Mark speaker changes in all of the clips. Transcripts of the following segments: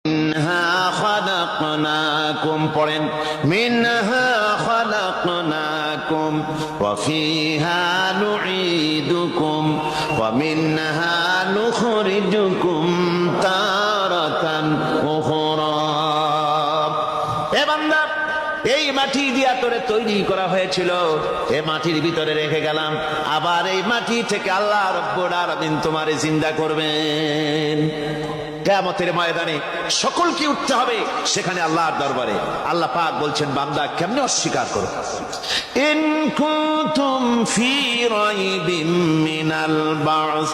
Speaker 1: মিনহা খালাকনাকুম পড়েন মিনহা খালাকনাকুম ওয়া ফিহা নুঈদুকুম ওয়া মিনহা নুখরিজুকুম তারাতান উখরা। হে বান্দা, এই মাটি দিয়া তোরে তৈরি করা হয়েছিল, এই মাটির ভিতরে রেখে গেলাম, আবার এই মাটি থেকে আল্লাহ রব্বুল আলামিন তোমারে জিন্দা করবেন। কিয়ামতের ময়দানে সকলকে উঠতে হবে সেখানে আল্লাহর দরবারে। আল্লাহ পাক বলছেন, বান্দা কেমনে অস্বীকার করো? ইন কুনতুম ফি রাইবিম মিনাল বা'স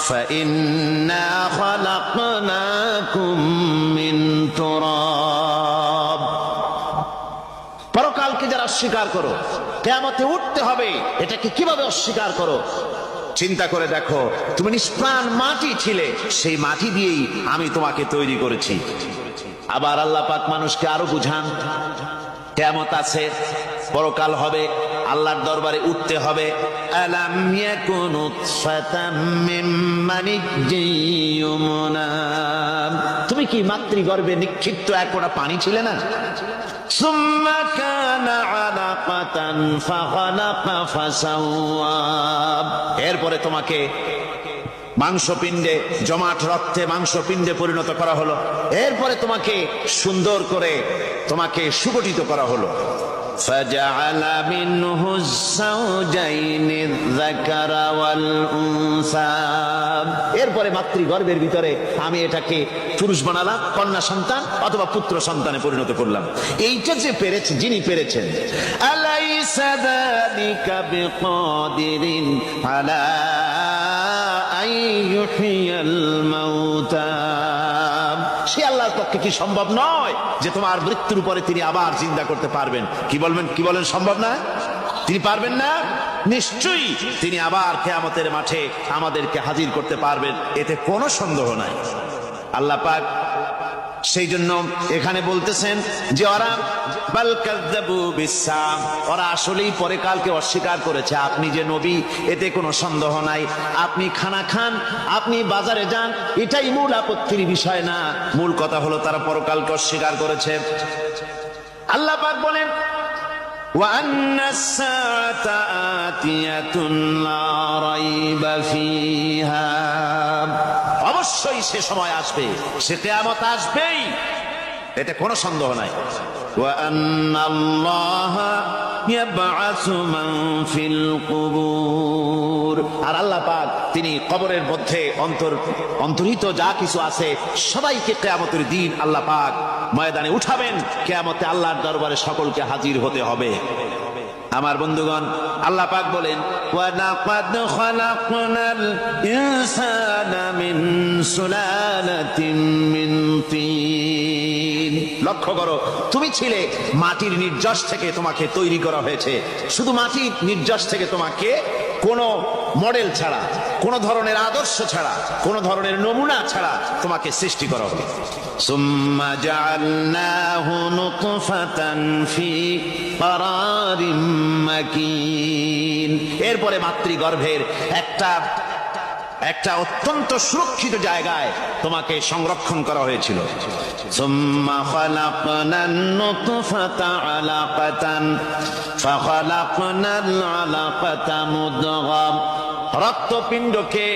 Speaker 1: ফাইন্না খালাকনাকুম মিন তুরাব। পরকালকে যারা অস্বীকার করো, কিয়ামতে উঠতে হবে, এটাকে কিভাবে অস্বীকার করো? চিন্তা করে দেখো, তুমি নিষ্প্রাণ মাটি ছিলে, সেই মাটি দিয়েই আমি তোমাকে তৈরি করেছি। আবার আল্লাহ পাক মানুষকে আরো বুঝান, কিয়ামত আছে, পরকাল হবে, আল্লাহর দরবারে উঠতে হবে। আলাম ইয়াকুন নুতফাতাম মিন মানিয়্যিন ইউমনা। তুমি কি মাতৃগর্ভে নিক্ষিপ্ত এক ফোঁটা পানি ছিলে না? সুম্মা কানা আলাকাতান ফাখালাকা ফাসাওয়া। এরপরে তোমাকে মাংসপিণ্ডে, জমাট রক্তে মাংসপিণ্ডে পরিণত করা হলো। এরপরে তোমাকে সুন্দর করে তোমাকে সুগঠিত করা হলো। ফাজআলা মিনহু যাওজাইনি যাকারা ওয়াল উনসা। এরপরে মাতৃগর্ভের ভিতরে আমি এটাকে পুরুষ বানালাম, কন্যা সন্তান অথবা পুত্র সন্তানে পরিণত করলাম। এইটা যে পেরেছে, যিনি পেরেছেন, আলাইসা যালিকা বিকাদিরিন আলা আইয়ুহিয়াল মাউতা। সে আল্লাহর পক্ষে কি সম্ভব নয় যে তোমার মৃত্যুর পরে তিনি আবার জিন্দা করতে পারবেন? কি বলেন সম্ভব না? তিনি পারবেন না? নিশ্চয়ই তিনি আবার কিয়ামতের মাঠে আমাদেরকে হাজির করতে পারবেন, এতে কোনো সন্দেহ নাই। আল্লাহ পাক সেই জন্য এখানে বলতেছেন যে ওরা বাল কাযযাবু বিসসাম, ওরা আসলেই পরকালকে অস্বীকার করেছে। আপনি যে নবী, এতে কোনো সন্দেহ নাই। আপনি খানা খান, আপনি বাজারে যান, এটাই মূল আপত্তির বিষয় না। মূল কথা হলো তারা পরকালকে অস্বীকার করেছে। আল্লাহ পাক বলেন, ওয়া আন্নাস সাআতা আতিয়াতুন লা রাইবা ফিহা। অবশ্যই সে সময় আসবে, সে কিয়ামত আসবেই, এতে কোনো সন্দেহ নাই। ওয়া আন্নাল্লাহা ইয়াবআসু মান ফিল কুবুর। আর আল্লাহ পাক তিনি কবরের মধ্যে অন্তর্হিত যা কিছু আছে সবাইকে কিয়ামতের দিন আল্লাহ পাক ময়দানে উঠাবেন। কিয়ামতে আল্লাহর দরবারে সকলকে হাজির হতে হবে। আমার বন্ধুগণ, আল্লাহ পাক বলেন, ওয়া লাকাদ খালাকনাল ইনসানা মিন সুলালাতিন মিন তিন। লক্ষ্য করো, তুমি ছিলে মাটির নির্যাস থেকে, তোমাকে তৈরি করা হয়েছে। শুধু মাটির নির্যাস থেকে তোমাকে কোনো মডেল ছাড়া, কোন ধরনের আদর্শ ছাড়া, কোন ধরনের নমুনা ছাড়া তোমাকে সৃষ্টি করা হবে। সুম্মা জাআলনাহু নুতফাতান ফি ক্বারারিম মাকিন। এরপরে মাতৃগর্ভের একটা অত্যন্ত সুরক্ষিত জায়গায় তোমাকে সংরক্ষণ করা হয়েছিল। সুম্মা খালাকনান নুতফাতা আলাকাতান ফাখালাকনাল আলাকাতা মুদগা। রক্তপিণ্ডকে,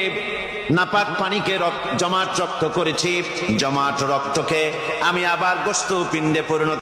Speaker 1: নাপাক পানিকে জমাট রক্ত করেছি, জমাট রক্তকে আমি আবার গোস্ত পিণ্ডে পরিণত